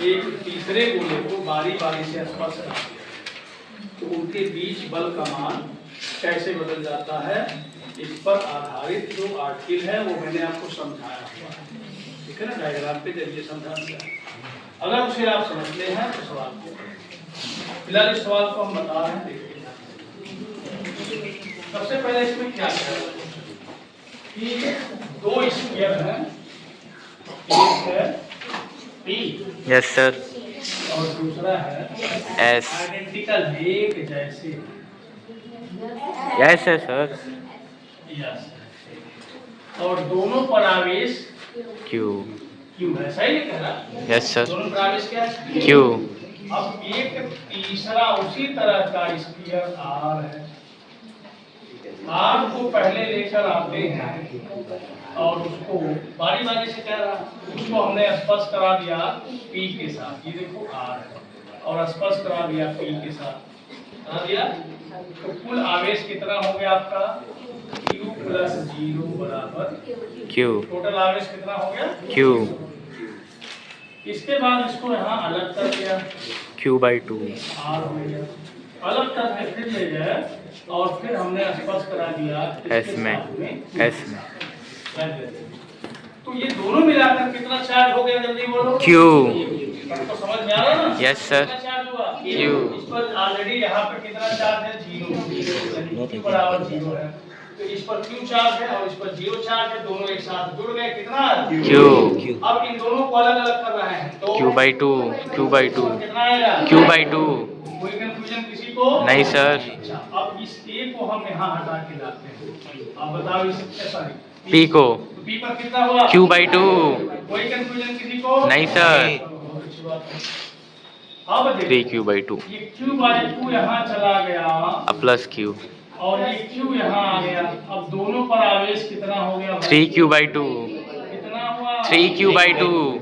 एक तीसरे गोले को बारी बारी से स्पर्श करा दिया तो उनके बीच बल का मान कैसे बदल जाता है, इस पर आधारित जो आर्टिकल है वो मैंने आपको समझाया हुआ है, ठीक है ना, डायग्राम के जरिए समझा दिया। अगर उसे आप समझते हैं तो सवाल को फिलहाल इस सवाल को हम बता रहे हैं। देखिए सबसे पहले इसमें क्या है कि दो स्फीयर हैं, एक है P, यस सर, और दूसरा है एस, आइडेंटिकल, एक जैसे, यस है सर, यस, और दोनों पर आवेश क्यू, क्यू है, सही नहीं कह रहा? यस सर, दोनों पर आवेश क्या है? क्यू, अब एक तीसरा उसी तरह का स्फीयर आर है, आर को पहले लेकर आते हैं और उसको बारी बारी से कह रहा, उसको हमने स्पर्श करा दिया पी के साथ, ये देखो आर है, और स्पर्श करा दिया पी के साथ, करा दिया तो कुल आवेश कितना हो गया आपका Q प्लस 0 बराबर क्यू, टोटल आवेश कितना हो गया क्यू, इसके बाद इसको यहाँ अलग कर दिया, Q/2, आर हो गया, अलग करके फिर ले गए और फिर हमने स्पर्श करा दिया एस में, एस में, तो ये दोनों मिलाकर कितना चार्ज हो गया, जल्दी बोलो। क्यू, तो समझ में आ रहा है ना? यस सर, कितना चार्ज हुआ क्यू, इस पर ऑलरेडी यहाँ पे कितना चार्ज है, 0 बराबर 0 है, तो इस पर क्यू चार्ज है और इस पर 0 चार्ज है, दोनों एक साथ जुड़ गए, कितना क्यू, अब इन दोनों को अलग अलग कर रहे हैं तो Q/2, Q/2, कितना आएगा Q/2, कोई कंफ्यूजन किसी को नहीं सर, अच्छा, अब इस ए को हम यहाँ हटा के लाते हैं, अब बताओ इस सॉरी P को, पी पर कितना हुआ Q/2, कोई कंफ्यूजन किसी को नहीं सर, अब देखिए 3Q/2, ये Q/2 यहाँ चला गया प्लस Q, और ये Q यहाँ आ गया, अब दोनों पर आवेश कितना हो गया 3Q/2, कितना हुआ 3Q/2,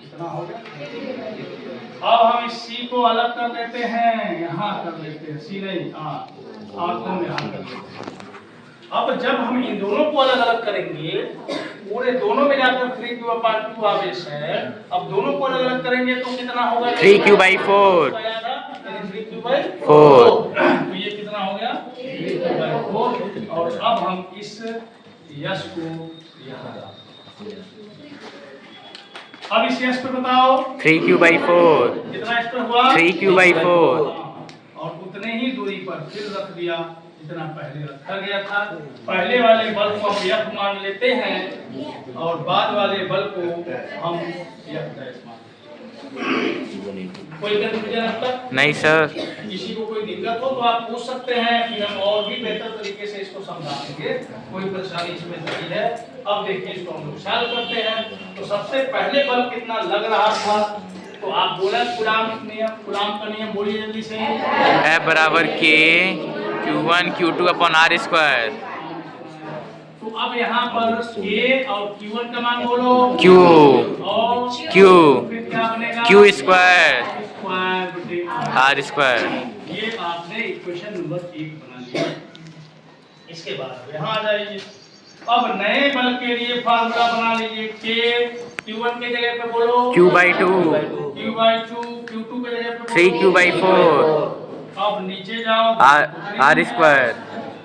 कितना हो गया। अब हम इस C को अलग कर देते हैं, यहाँ कर देते हैं, C नहीं R को हम यहाँ कर देते हैं। अब जब हम इन दोनों को अलग अलग करेंगे, पूरे दोनों में जाकर 3Q/2 आवेश है, अब दोनों को अलग अलग करेंगे तो कितना होगा 3Q/4, 3Q/4, तो ये कितना हो गया 3Q/4, और अब हम इस यश को यहाँ डालते हैं। अब इस यश पे बताओ 3Q/4, कितना इस पर हुआ 3Q/4, और उतने ही दूरी पर फिर रख दिया जितना पहले रखा गया था। पहले वाले बल को हम F मान लेते हैं और बाद वाले बल को हम F डैश मान लेते हैं। कोई कंफ्यूजन अब तक नहीं सर, किसी को कोई दिक्कत हो तो आप पूछ सकते हैं कि हम और भी बेहतर तरीके से इसको समझा देंगे, कोई परेशानी इसमें नहीं है। अब देखिए इसको हम लोग सॉल्व करते हैं। तो सबसे पहले बल कितना लग रहा था, तो आप बोला कूलाम का नियम बोलिए जल्दी से। F बराबर K Q1 Q2/R², तो अब यहाँ पर K और Q1 का मान बोलो, Q, और Q, फिर क्या बनेगा Q² स्क्वायर बटे R², ये आपने इक्वेशन नंबर 1 बना लिया। इसके बाद यहाँ आ जाइए, अब नए बल के लिए फार्मूला बना लीजिए, K Q1 के जगह पे बोलो Q/2, Q/2, Q2 के जगह पे 3Q/4, अब नीचे जाओ R²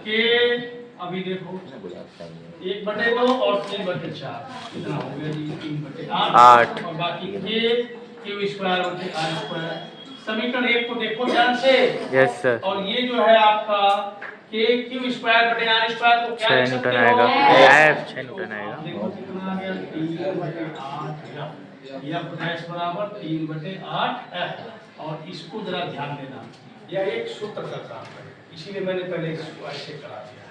के, अभी देखो 1/2 और 3/4 कितना हो गया जी 3/8 और बाकी K Q² बटे R²। समीकरण 1 को देखो ध्यान से, यस सर, और ये जो है आपका K Q² बटे R² को क्या 6 न्यूटन आएगा, F 6 न्यूटन आएगा, देखो कितना आ गया 3/8 F डैश बराबर 3/8 F। और इसको जरा ध्यान देना, यह एक सूत्र का काम है, इसीलिए मैंने पहले इसको ऐसे करा दिया।